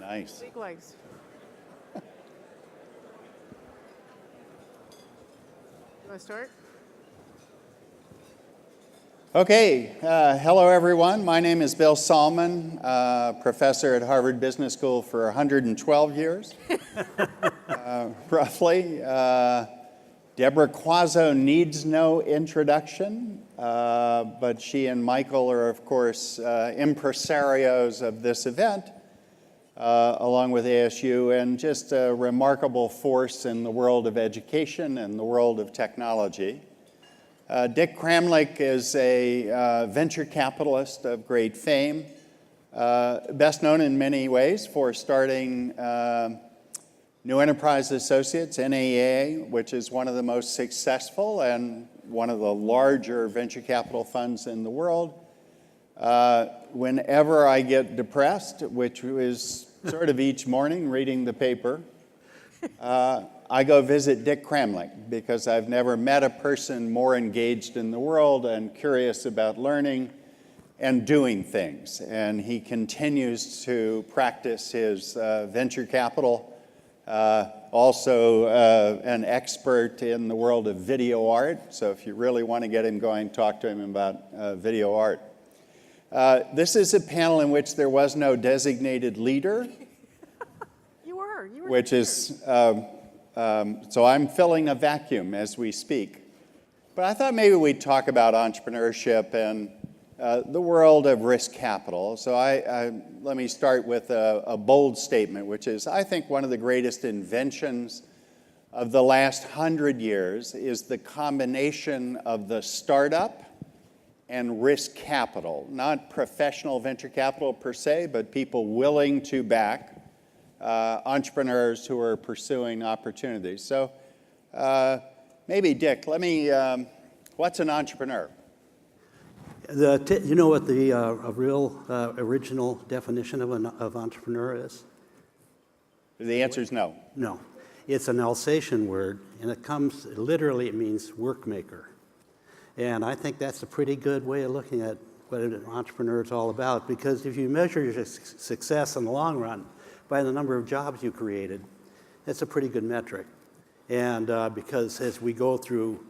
Nice. Big legs. You want to start? Okay, hello everyone. My name is Bill Sahlman, professor at Harvard Business School for 112 years, roughly. Deborah Quazzo needs no introduction, but she and Michael are, of course, impresarios of this event, along with ASU, and just a remarkable force in the world of education and the world of technology. Dick Kramlich is a venture capitalist of great fame, best known in many ways for starting New Enterprise Associates, NAA, which is one of the most successful and one of the larger venture capital funds in the world. Whenever I get depressed, which is sort of each morning reading the paper, I go visit Dick Kramlich because I've never met a person more engaged in the world and curious about learning and doing things. And he continues to practice his venture capital. Also an expert in the world of video art. So if you really want to get him going, talk to him about video art. This is a panel in which there was no designated leader. You were which is, so I'm filling a vacuum as we speak. But I thought maybe we'd talk about entrepreneurship and the world of risk capital. So let me start with a bold statement, which is I think one of the greatest inventions of the last 100 years is the combination of the startup and risk capital, not professional venture capital per se, but people willing to back entrepreneurs who are pursuing opportunities. So maybe, Dick, what's an entrepreneur? You know what the real original definition of entrepreneur is? The answer is no. No. It's an Alsatian word, and it means work maker. And I think that's a pretty good way of looking at what an entrepreneur is all about, because if you measure your success in the long run by the number of jobs you created, that's a pretty good metric. And because as we go through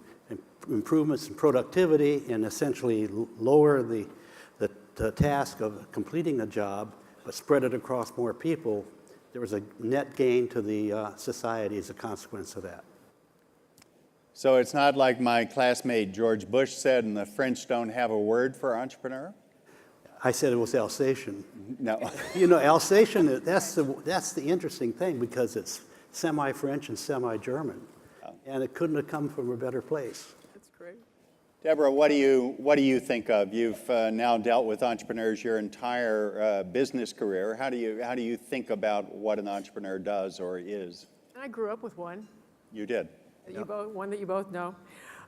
improvements in productivity and essentially lower the task of completing a job, but spread it across more people, there was a net gain to the society as a consequence of that. So it's not like my classmate George Bush said, and the French don't have a word for entrepreneur? I said it was Alsatian. No. You know, Alsatian, that's the interesting thing, because it's semi-French and semi-German. Oh. And it couldn't have come from a better place. That's great. Deborah, what do you think of? You've now dealt with entrepreneurs your entire business career. How do you think about what an entrepreneur does or is? I grew up with one. You did. One that you both know.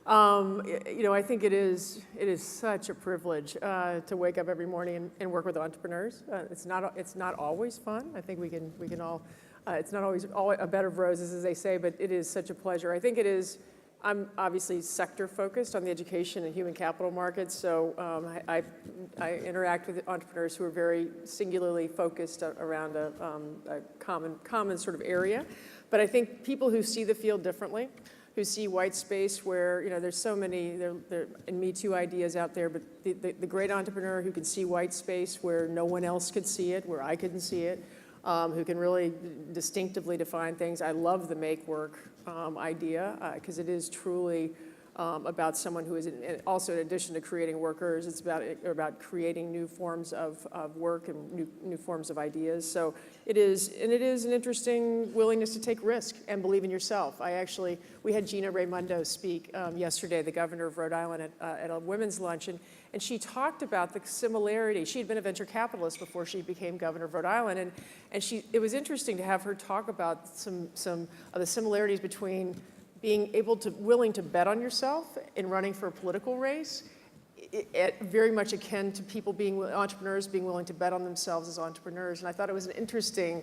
You know, I think it is such a privilege to wake up every morning and work with entrepreneurs. It's not always fun. I think we can all. It's not always a bed of roses, as they say, but it is such a pleasure. I think it is. I'm obviously sector focused on the education and human capital markets, so I interact with entrepreneurs who are very singularly focused around a common sort of area. But I think people who see the field differently, who see white space where, you know, there's so many there and Me Too ideas out there, but the great entrepreneur who can see white space where no one else could see it, where I couldn't see it, who can really distinctively define things. I love the make work idea because it is truly about someone who is also, in addition to creating workers, it's about creating new forms of work and new forms of ideas. So it is an interesting willingness to take risk and believe in yourself. We had Gina Raimondo speak yesterday, the governor of Rhode Island, at a women's lunch, and she talked about the similarity. She had been a venture capitalist before she became governor of Rhode Island, and it was interesting to have her talk about some of the similarities between being willing to bet on yourself in running for a political race, very much akin to entrepreneurs being willing to bet on themselves as entrepreneurs. And I thought it was an interesting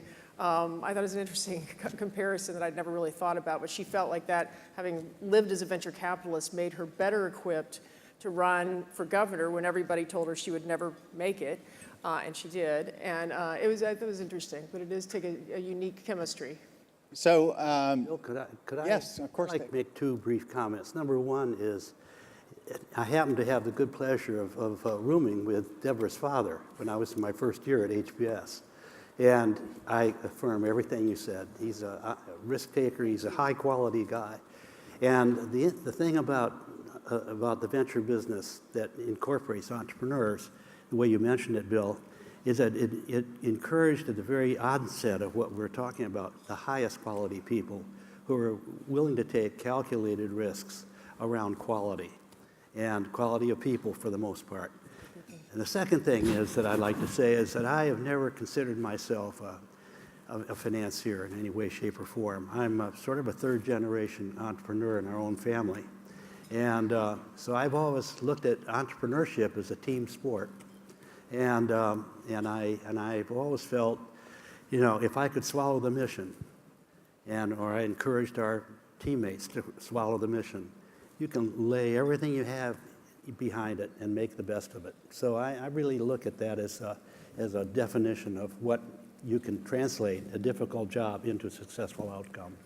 comparison that I'd never really thought about. But she felt like that, having lived as a venture capitalist, made her better equipped to run for governor when everybody told her she would never make it, and she did. And I thought it was interesting, but it does take a unique chemistry. So, Bill, could I? Yes, of course, I'd like Dave. to make two brief comments. Number one is, I happen to have the good pleasure of rooming with Deborah's father when I was in my first year at HBS. And I affirm everything you said. He's a risk taker, he's a high quality guy. And the thing about the venture business that incorporates entrepreneurs, the way you mentioned it, Bill, is that it encouraged at the very onset of what we're talking about, the highest quality people who are willing to take calculated risks around quality and quality of people for the most part. And the second thing is that I'd like to say is that I have never considered myself a financier in any way, shape, or form. I'm sort of a third generation entrepreneur in our own family. And so I've always looked at entrepreneurship as a team sport. And I've always felt, if I could swallow the mission, or I encouraged our teammates to swallow the mission, you can lay everything you have behind it and make the best of it. So I really look at that as a definition of what you can translate a difficult job into a successful outcome.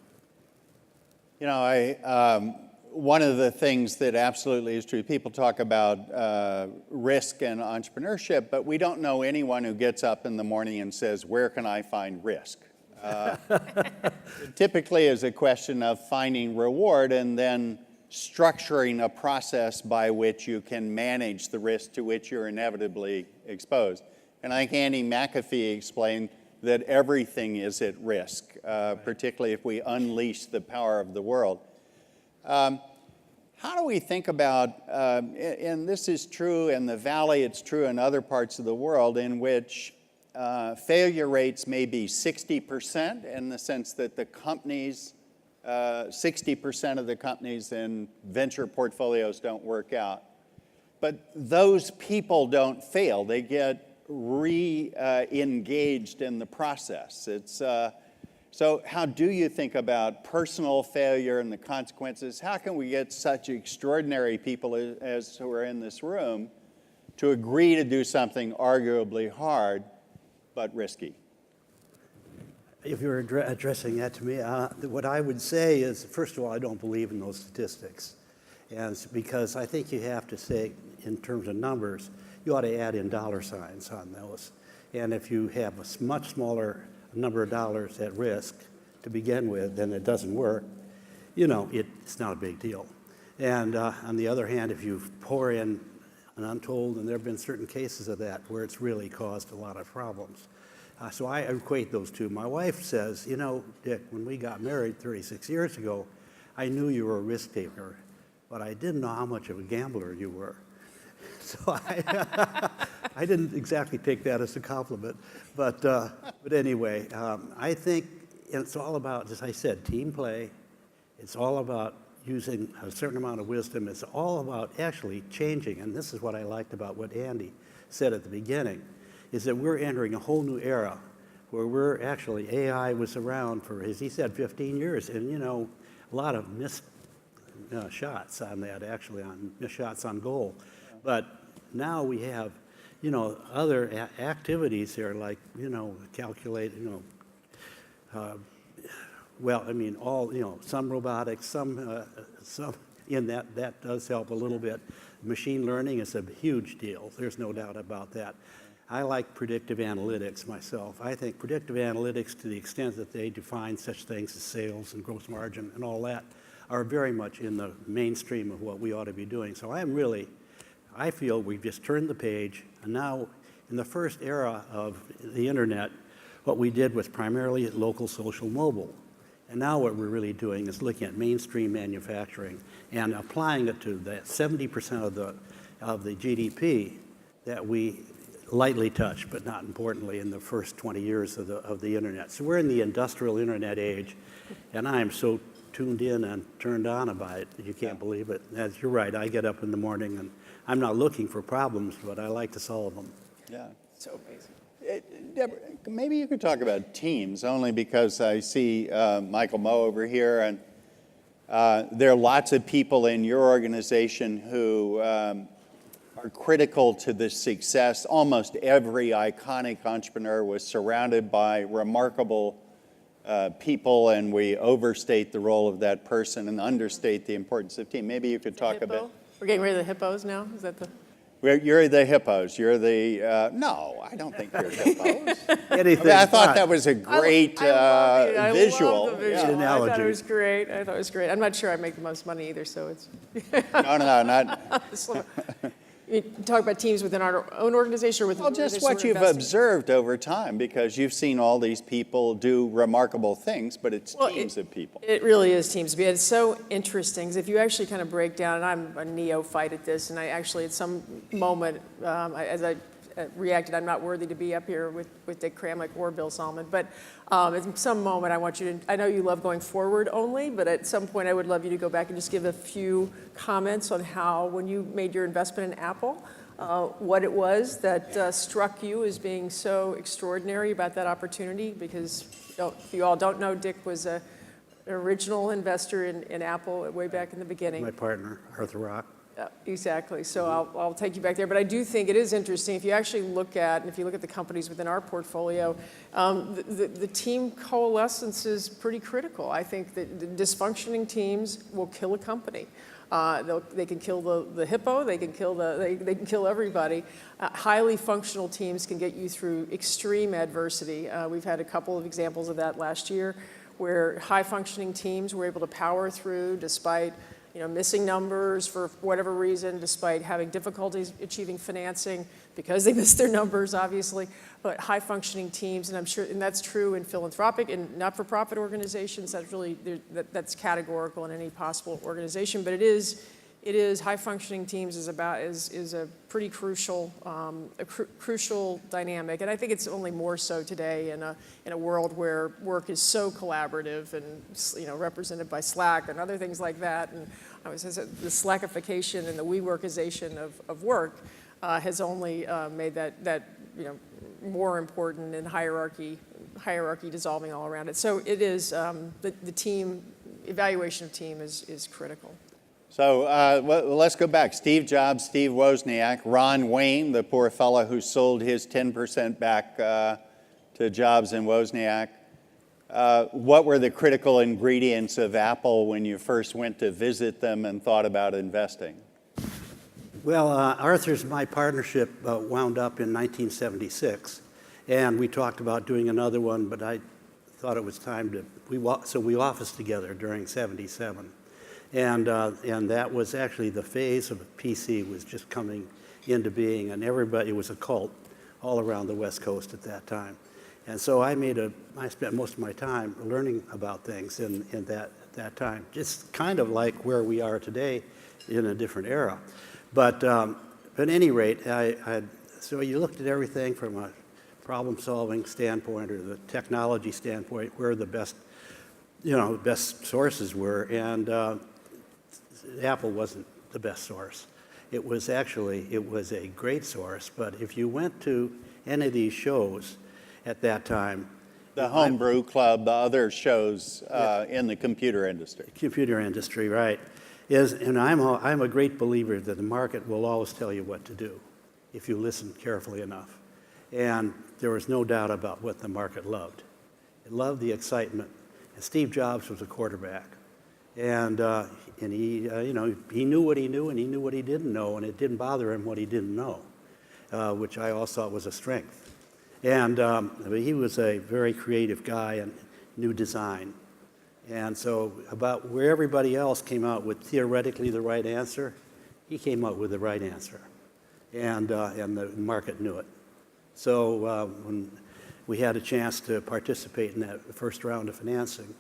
One of the things that absolutely is true, people talk about risk and entrepreneurship, but we don't know anyone who gets up in the morning and says, where can I find risk? It typically is a question of finding reward and then structuring a process by which you can manage the risk to which you're inevitably exposed. And I think Andy McAfee explained that everything is at risk, particularly if we unleash the power of the world. How do we think about, and this is true in the Valley, it's true in other parts of the world, in which failure rates may be 60% in the sense that the companies, 60% of the companies in venture portfolios don't work out. But those people don't fail. They get re-engaged in the process. So how do you think about personal failure and the consequences? How can we get such extraordinary people as who are in this room to agree to do something arguably hard but risky? If you're addressing that to me, what I would say is, first of all, I don't believe in those statistics. And it's because I think you have to say, in terms of numbers, you ought to add in dollar signs on those. And if you have a much smaller number of dollars at risk to begin with, then it doesn't work, it's not a big deal. And on the other hand, if you pour in an untold, and there have been certain cases of that where it's really caused a lot of problems. So I equate those two. My wife says, Dick, when we got married 36 years ago, I knew you were a risk taker, but I didn't know how much of a gambler you were. So I didn't exactly take that as a compliment. But anyway, I think it's all about, as I said, team play. It's all about using a certain amount of wisdom. It's all about actually changing. And this is what I liked about what Andy said at the beginning, is that we're entering a whole new era where we're actually, AI was around for, as he said, 15 years. And, a lot of missed shots on that, actually, missed shots on goal. But now we have, other activities here, like, calculate, some robotics, some in that does help a little bit. Machine learning is a huge deal. There's no doubt about that. I like predictive analytics myself. I think predictive analytics, to the extent that they define such things as sales and gross margin and all that, are very much in the mainstream of what we ought to be doing. So I feel we've just turned the page, and now in the first era of the internet, what we did was primarily local, social, mobile. And now what we're really doing is looking at mainstream manufacturing and applying it to that 70% of the GDP that we lightly touched, but not importantly, in the first 20 years of the internet. So we're in the industrial internet age, and I am so tuned in and turned on about it that you can't believe it. As you're right, I get up in the morning and I'm not looking for problems, but I like to solve them. Yeah. So amazing. Deborah, maybe you could talk about teams, only because I see Michael Moe over here, and There are lots of people in your organization who are critical to the success. Almost every iconic entrepreneur was surrounded by remarkable people, and we overstate the role of that person and understate the importance of team. Maybe you could talk a bit. We're getting rid of the hippos now? Is that the? You're the hippos. You're the, no, I don't think you're hippos. Anything I thought but. that was a great I visual. love the visual. Yeah. I thought Analogy. it was great. I thought it was great. I'm not sure I make the most money either, so it's. No, not. You talk about teams within our own organization or within Well, the just organization what we're you've investing in? observed over time, because you've seen all these people do remarkable things, but it's teams of people. It really is teams. It's so interesting, 'cause if you actually kind of break down, and I'm a neophyte at this, and I actually at some moment, as I reacted, I'm not worthy to be up here with Dick Kramlich or Bill Sahlman, but at some moment I want you to, I know you love going forward only, but at some point I would love you to go back and just give a few comments on how, when you made your investment in Apple, what it was that struck you as being so extraordinary about that opportunity, because if you all don't know, Dick was an original investor in Apple way back in the beginning. My partner, Arthur Rock. Exactly. So I'll take you back there. But I do think it is interesting. If you actually look at, and if you look at the companies within our portfolio, the team coalescence is pretty critical. I think that the dysfunctioning teams will kill a company. They can kill the hippo. They can kill they can kill everybody. Highly functional teams can get you through extreme adversity. We've had a couple of examples of that last year, where high functioning teams were able to power through despite missing numbers for whatever reason, despite having difficulties achieving financing because they missed their numbers, obviously. But high-functioning teams, and I'm sure, and that's true in philanthropic and not-for-profit organizations. That's really that's categorical in any possible organization. But it is high-functioning teams is a pretty crucial crucial dynamic, and I think it's only more so today in a world where work is so collaborative and represented by Slack and other things like that. And the Slackification and the WeWorkization of work has only made that more important, and hierarchy dissolving all around it. So it is the team evaluation of team is critical. So let's go back. Steve Jobs, Steve Wozniak, Ron Wayne, the poor fellow who sold his 10% back to Jobs and Wozniak. What were the critical ingredients of Apple when you first went to visit them and thought about investing? Well, Arthur's my partnership wound up in 1976, and we talked about doing another one, but I thought it was time to, so we officed together during 77. And that was actually the phase of PC was just coming into being, and everybody, it was a cult all around the West Coast at that time. And so I spent most of my time learning about things in that time, just kind of like where we are today in a different era. But at any rate, so you looked at everything from a problem-solving standpoint or the technology standpoint, where the best sources were, and Apple wasn't the best source. It was a great source, but if you went to any of these shows at that time, the Homebrew Club, the other shows in the computer industry. Computer industry, right. And I'm a great believer that the market will always tell you what to do if you listen carefully enough. And there was no doubt about what the market loved. It loved the excitement. And Steve Jobs was a quarterback. And he, he knew what he knew and he knew what he didn't know, and it didn't bother him what he didn't know, which I always thought was a strength. And he was a very creative guy and knew design. And so about where everybody else came out with theoretically the right answer, he came out with the right answer. And the market knew it. So when we had a chance to participate in that first round of financing,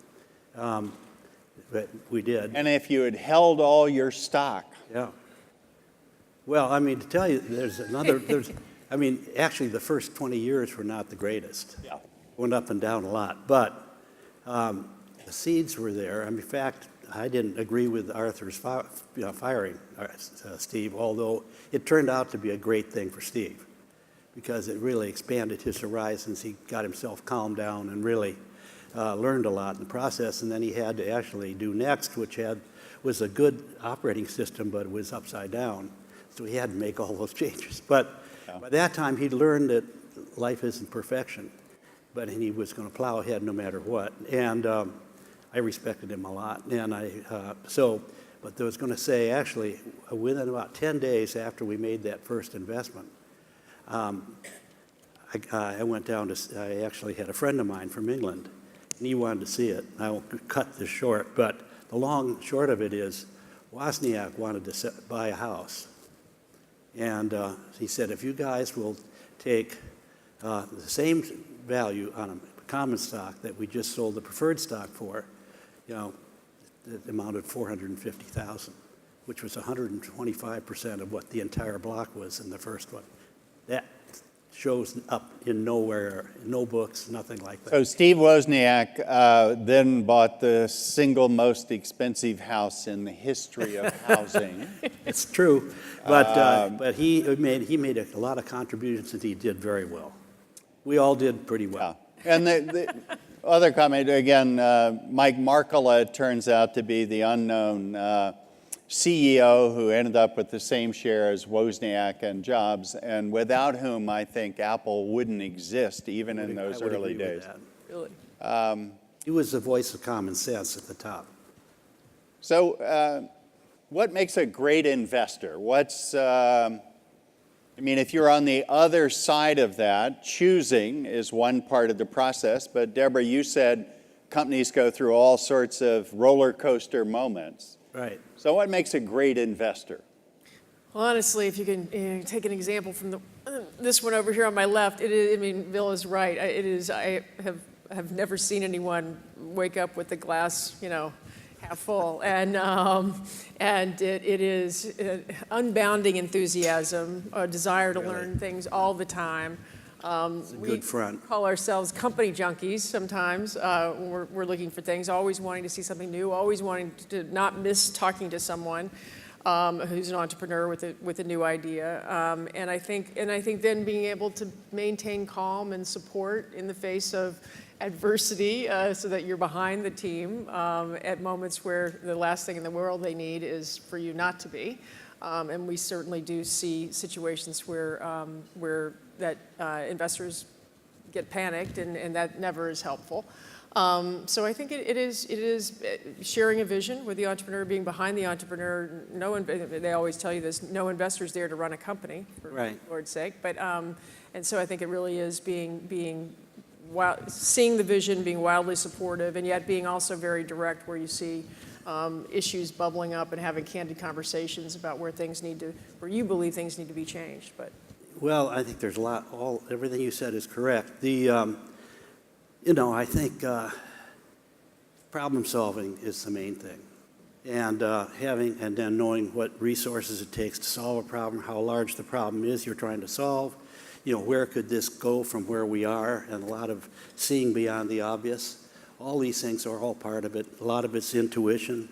but we did. And if you had held all your stock. Yeah. Well, I mean, to tell you, actually the first 20 years were not the greatest. Yeah. Went up and down a lot. But the seeds were there. In fact, I didn't agree with Arthur's firing Steve, although it turned out to be a great thing for Steve because it really expanded his horizons. He got himself calmed down and really learned a lot in the process, and then he had to actually do Next, which was a good operating system, but it was upside down. So he had to make all those changes. But by that time, he'd learned that life isn't perfection, but he was going to plow ahead no matter what. And I respected him a lot. And but I was going to say, actually, within about 10 days after we made that first investment, I went down to, I actually had a friend of mine from England, and he wanted to see it. I won't cut this short, but the long short of it is Wozniak wanted to buy a house. And he said, if you guys will take the same value on a common stock that we just sold the preferred stock for, it amounted $450,000, which was 125% of what the entire block was in the first one. That shows up in nowhere, no books, nothing like that. So Steve Wozniak then bought the single most expensive house in the history of housing. It's true, but he made a lot of contributions, and he did very well. We all did pretty well. Yeah. And the other comment, again, Mike Markkula turns out to be the unknown CEO who ended up with the same share as Wozniak and Jobs, and without whom I think Apple wouldn't exist even in those early days. Really? He was the voice of common sense at the top. So what makes a great investor? If you're on the other side of that, choosing is one part of the process, but Deborah, you said companies go through all sorts of roller coaster moments. Right. So what makes a great investor? Well, honestly, if you can take an example from this one over here on my left, Bill is right. I have never seen anyone wake up with the glass, half full, and it is unbounding enthusiasm, a desire to learn things all the time. We call ourselves company junkies sometimes. We're looking for things, always wanting to see something new, always wanting to not miss talking to someone who's an entrepreneur with a new idea. And I think then being able to maintain calm and support in the face of adversity, so that you're behind the team at moments where the last thing in the world they need is for you not to be. And we certainly do see situations where investors get panicked, and that never is helpful. So I think it is sharing a vision with the entrepreneur, being behind the entrepreneur. They always tell you this: no investor's there to run a company, for Lord's sake. But and so I think it really is seeing the vision, being wildly supportive, and yet being also very direct where you see issues bubbling up and having candid conversations about where you believe things need to be changed. Well, I think there's a lot. Everything you said is correct. I think problem solving is the main thing, and then knowing what resources it takes to solve a problem, how large the problem is you're trying to solve. Where could this go from where we are, and a lot of seeing beyond the obvious. All these things are all part of it. A lot of it's intuition,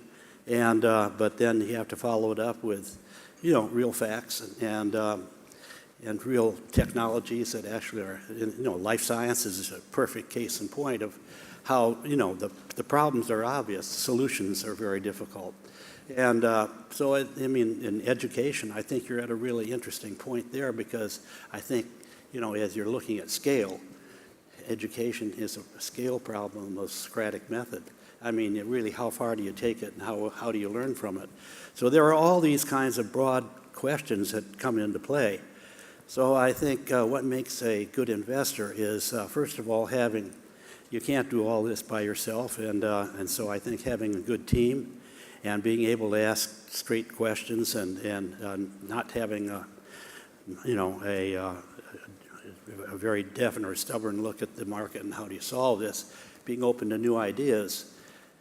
but then you have to follow it up with, real facts and real technologies that actually are, life sciences is a perfect case in point of how, the problems are obvious, the solutions are very difficult. And in education, I think you're at a really interesting point there, because I think, as you're looking at scale, education is a scale problem of Socratic method. Really, how far do you take it, and how do you learn from it? So there are all these kinds of broad questions that come into play. So I think what makes a good investor is, first of all, you can't do all this by yourself, and so I think having a good team and being able to ask straight questions and not having a very definite or stubborn look at the market and how do you solve this, being open to new ideas.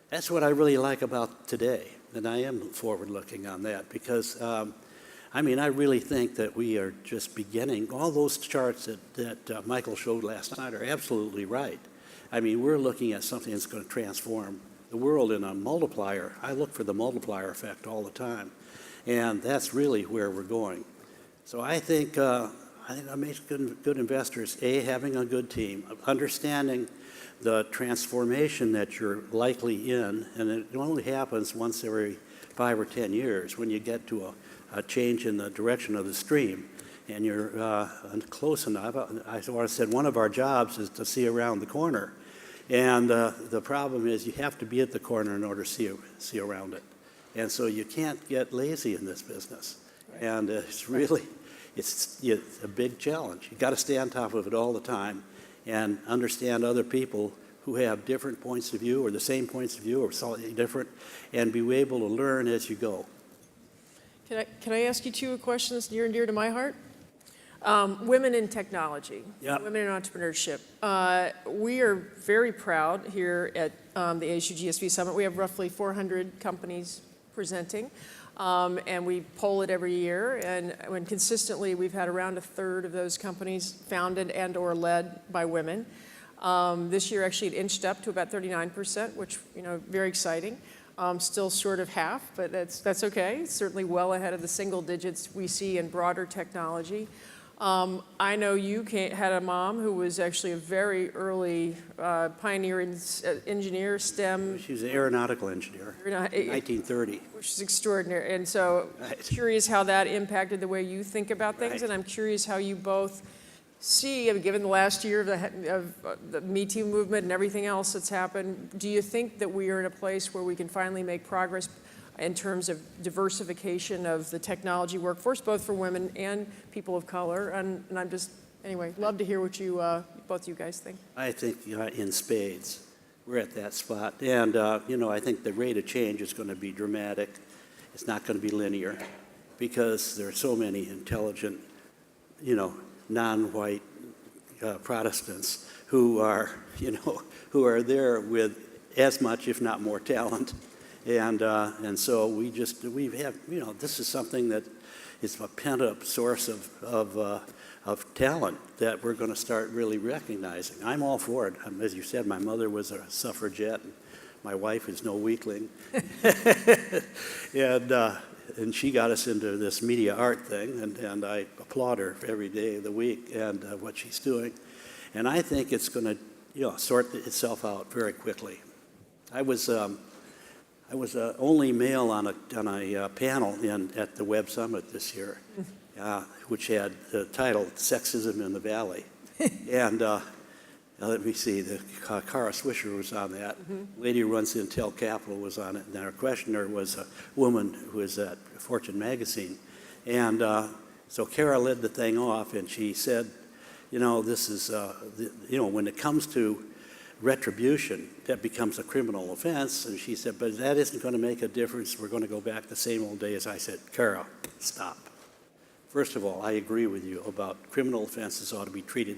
That's what I really like about today, and I am forward-looking on that, because I really think that we are just beginning. All those charts that Michael showed last night are absolutely right. We're looking at something that's going to transform the world in a multiplier. I look for the multiplier effect all the time, and that's really where we're going. So I think I think what makes good investors, A, having a good team, understanding the transformation that you're likely in, and it only happens once every 5 or 10 years when you get to a change in the direction of the stream, and you're close enough. I said one of our jobs is to see around the corner, and the problem is you have to be at the corner in order to see around it, and so you can't get lazy in this business, and it's really it's a big challenge. You got to stay on top of it all the time, and understand other people who have different points of view or the same points of view or slightly different, and be able to learn as you go. Can I ask you two questions near and dear to my heart? Women in technology, Yep. women in entrepreneurship. We are very proud here at the ASU GSV Summit. We have roughly 400 companies presenting, and we poll it every year. And when consistently, we've had around a third of those companies founded and or led by women. This year, actually, it inched up to about 39%, which, very exciting. Still short of half, but that's okay. It's certainly well ahead of the single digits we see in broader technology. I know you had a mom who was actually a very early pioneer in engineer, STEM. She was an aeronautical engineer in 1930. Which is extraordinary. And so curious how that impacted the way you think about things. Right. And I'm curious how you both see, given the last year of the Me Too movement and everything else that's happened, do you think that we are in a place where we can finally make progress in terms of diversification of the technology workforce, both for women and people of color? And I'm just, anyway, love to hear what you, both you guys think. I think in spades, we're at that spot. And, I think the rate of change is going to be dramatic. It's not going to be linear because there are so many intelligent, non-white Protestants who are, who are there with as much, if not more, talent. And so we have, this is something that is a pent-up source of talent that we're going to start really recognizing. I'm all for it. As you said, my mother was a suffragette, and my wife is no weakling. And she got us into this media art thing, and I applaud her every day of the week and what she's doing. And I think it's going to, sort itself out very quickly. I was the only male on a panel at the Web Summit this year, which had the title "Sexism in the Valley," and let me see, Kara Swisher was on that. Lady who runs Intel Capital was on it, and our questioner was a woman who was at Fortune magazine, and so Kara led the thing off, and she said, this is, when it comes to retribution, that becomes a criminal offense. And she said, but that isn't going to make a difference. We're going to go back the same old days. I said, Kara, stop. First of all, I agree with you about criminal offenses ought to be treated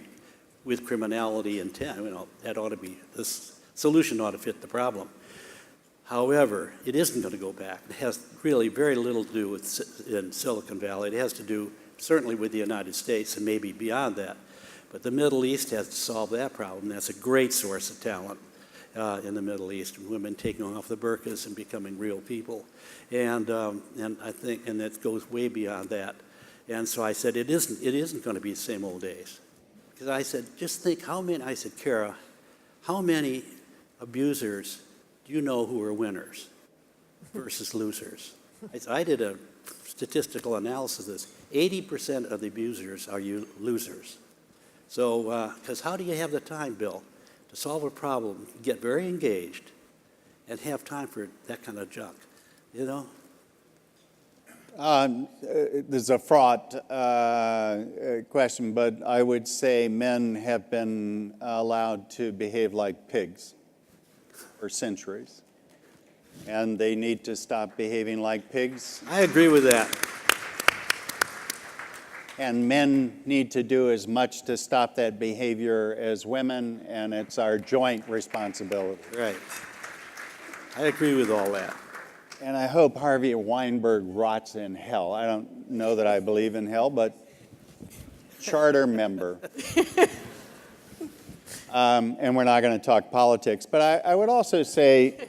with criminality intent. That ought to be, this solution ought to fit the problem. However, it isn't going to go back. It has really very little to do with in Silicon Valley. It has to do certainly with the United States and maybe beyond that. But the Middle East has to solve that problem. That's a great source of talent in the Middle East. Women taking off the burqas and becoming real people, and I think, and that goes way beyond that. And so I said, it isn't going to be the same old days, because I said, just think how many. I said, Kara, how many abusers do you know who are winners versus losers? I did a statistical analysis of this. 80% of the abusers are losers. So, because how do you have the time, Bill, to solve a problem, get very engaged, and have time for that kind of junk, This is a fraught question, but I would say men have been allowed to behave like pigs for centuries, and they need to stop behaving like pigs. I agree with that. And men need to do as much to stop that behavior as women, and it's our joint responsibility. Right. I agree with all that. And I hope Harvey Weinberg rots in hell. I don't know that I believe in hell, but charter member. And we're not going to talk politics. But I would also say,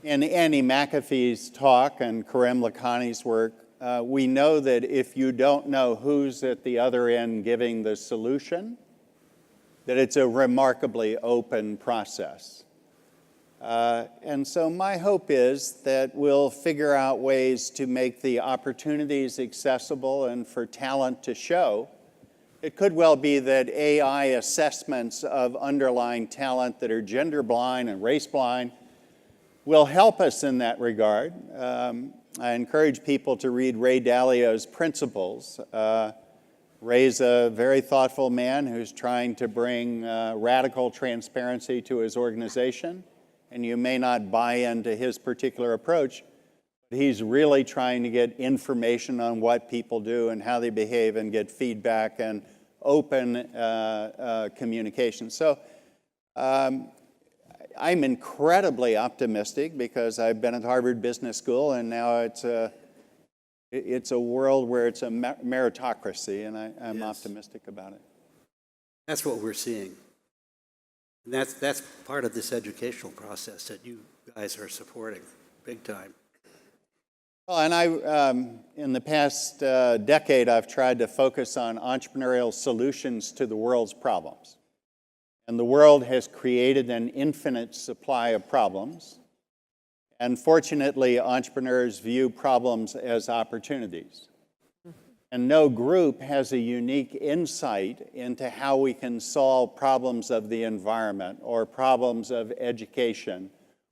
in Andy McAfee's talk and Karem Lakhani's work, we know that if you don't know who's at the other end giving the solution, that it's a remarkably open process. And so my hope is that we'll figure out ways to make the opportunities accessible and for talent to show. It could well be that AI assessments of underlying talent that are gender blind and race blind will help us in that regard. I encourage people to read Ray Dalio's Principles. Ray's a very thoughtful man who's trying to bring radical transparency to his organization. And you may not buy into his particular approach, but he's really trying to get information on what people do and how they behave and get feedback and open communication. So I'm incredibly optimistic because I've been at Harvard Business School, and now it's a world where it's a meritocracy, and I'm optimistic about it. That's what we're seeing. And that's part of this educational process that you guys are supporting big time. Well, and in the past decade, I've tried to focus on entrepreneurial solutions to the world's problems. And the world has created an infinite supply of problems. And fortunately, entrepreneurs view problems as opportunities. And no group has a unique insight into how we can solve problems of the environment or problems of education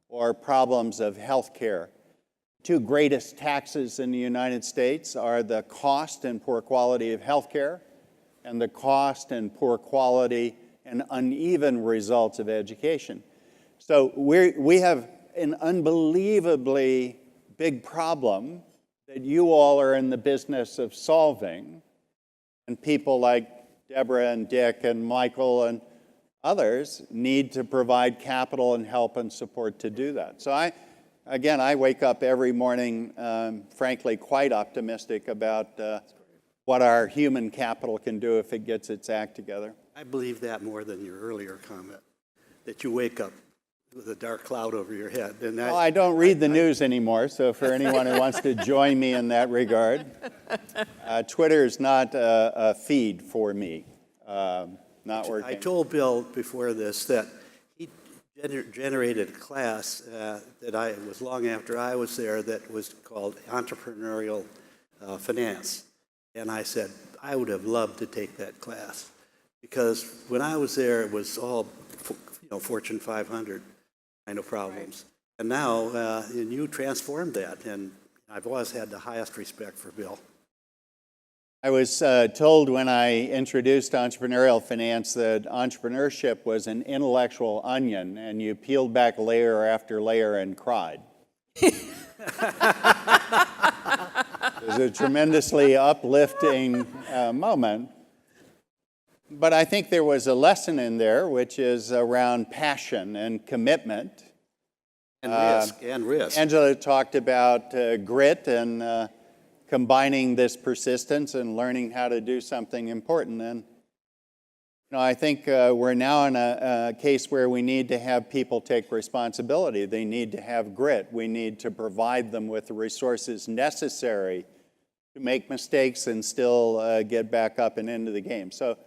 or problems of healthcare. Two greatest taxes in the United States are the cost and poor quality of healthcare and the cost and poor quality and uneven results of education. So we have an unbelievably big problem that you all are in the business of solving, and people like Deborah and Dick and Michael and others need to provide capital and help and support to do that. So I wake up every morning, frankly, quite optimistic about what our human capital can do if it gets its act together. I believe that more than your earlier comment, that you wake up with a dark cloud over your head. And well, I don't read the news anymore, so for anyone who wants to join me in that regard, Twitter is not a feed for me, not working. I told Bill before this that he generated a class that was long after I was there that was called Entrepreneurial Finance. And I said, I would have loved to take that class. Because when I was there, it was all Fortune 500 kind of problems. Right. And now, and you transformed that, and I've always had the highest respect for Bill. I was told when I introduced entrepreneurial finance that entrepreneurship was an intellectual onion, and you peeled back layer after layer and cried. It was a tremendously uplifting moment. But I think there was a lesson in there, which is around passion and commitment. And risk. Angela talked about grit and combining this persistence and learning how to do something important. And I think we're now in a case where we need to have people take responsibility. They need to have grit. We need to provide them with the resources necessary to make mistakes and still get back up and into the game. So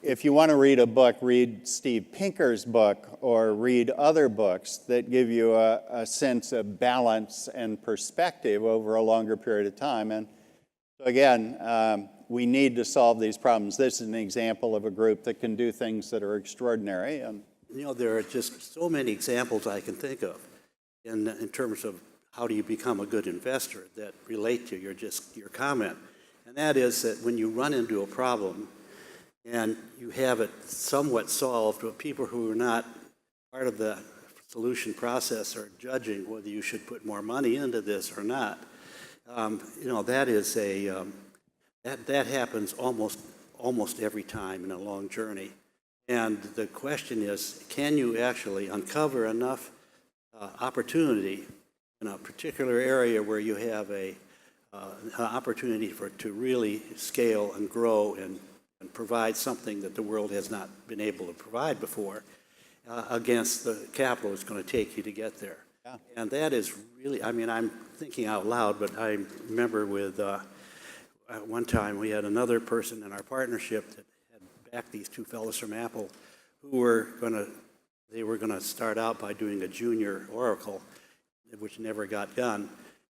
if you want to read a book, read Steve Pinker's book or read other books that give you a sense of balance and perspective over a longer period of time. And so again, we need to solve these problems. This is an example of a group that can do things that are extraordinary. And there are just so many examples I can think of in terms of how do you become a good investor that relate to your comment. And that is that when you run into a problem, and you have it somewhat solved, but people who are not part of the solution process are judging whether you should put more money into this or not. That is that happens almost every time in a long journey. And the question is, can you actually uncover enough opportunity in a particular area where you have an opportunity to really scale and grow and provide something that the world has not been able to provide before against the capital it's going to take you to get there. Yeah. And that is really, I mean, I'm thinking out loud, but I remember with one time we had another person in our partnership that had backed these two fellows from Apple who were they were going to start out by doing a junior Oracle, which never got done.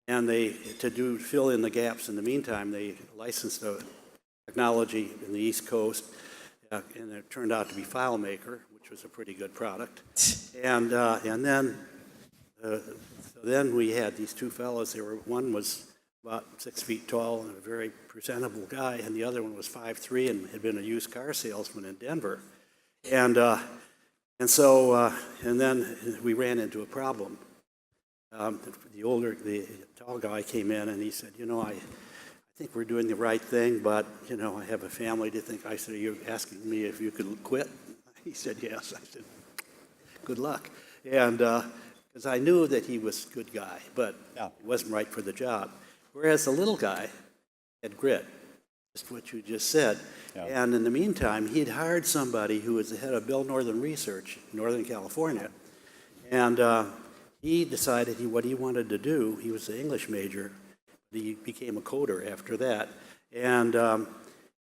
And to fill in the gaps in the meantime, they licensed the technology in the East Coast, and it turned out to be FileMaker, which was a pretty good product. And then we had these two fellows. One was about 6 feet tall and a very presentable guy, and the other one was 5'3" and had been a used car salesman in Denver. And then we ran into a problem. The tall guy came in and he said, I think we're doing the right thing, but, I have a family to think. I said, are you asking me if you could quit? He said, yes. I said, good luck. And because I knew that he was a good guy, but he wasn't right for the job. Whereas the little guy had grit, just what you just said. Yeah. And in the meantime, he'd hired somebody who was the head of Bell Northern Research in Northern California. And he decided what he wanted to do. He was an English major. He became a coder after that. And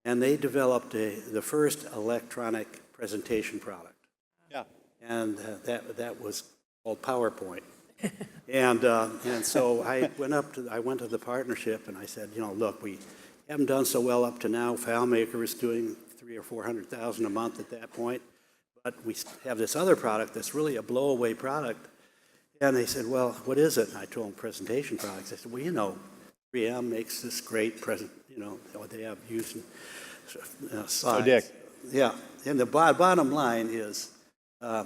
they developed the first electronic presentation product. Yeah. And that was called PowerPoint. And so I went to the partnership and I said, look, we haven't done so well up to now. FileMaker is doing $300,000 or $400,000 a month at that point, but we have this other product that's really a blow-away product. And they said, well, what is it? And I told them presentation products. I said, well, 3M makes this great they have used slides. So Dick. Yeah, and the bottom line is, I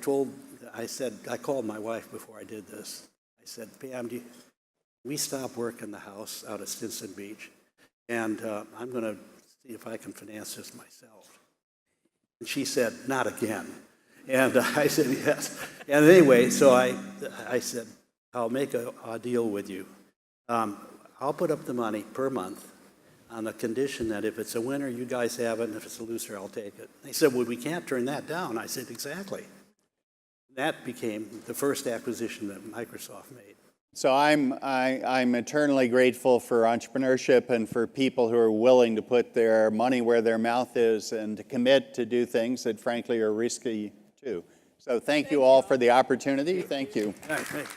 called my wife before I did this. I said, Pam, we stopped work in the house out of Stinson Beach, and I'm going to see if I can finance this myself. And she said, not again. And I said, yes. And anyway, so I said, I'll make a deal with you. I'll put up the money per month on the condition that if it's a winner, you guys have it, and if it's a loser, I'll take it. They said, well, we can't turn that down. I said, exactly. That became the first acquisition that Microsoft made. So I'm eternally grateful for entrepreneurship and for people who are willing to put their money where their mouth is and to commit to do things that frankly are risky too. So thank you all for the opportunity. Thank you. All right, thanks.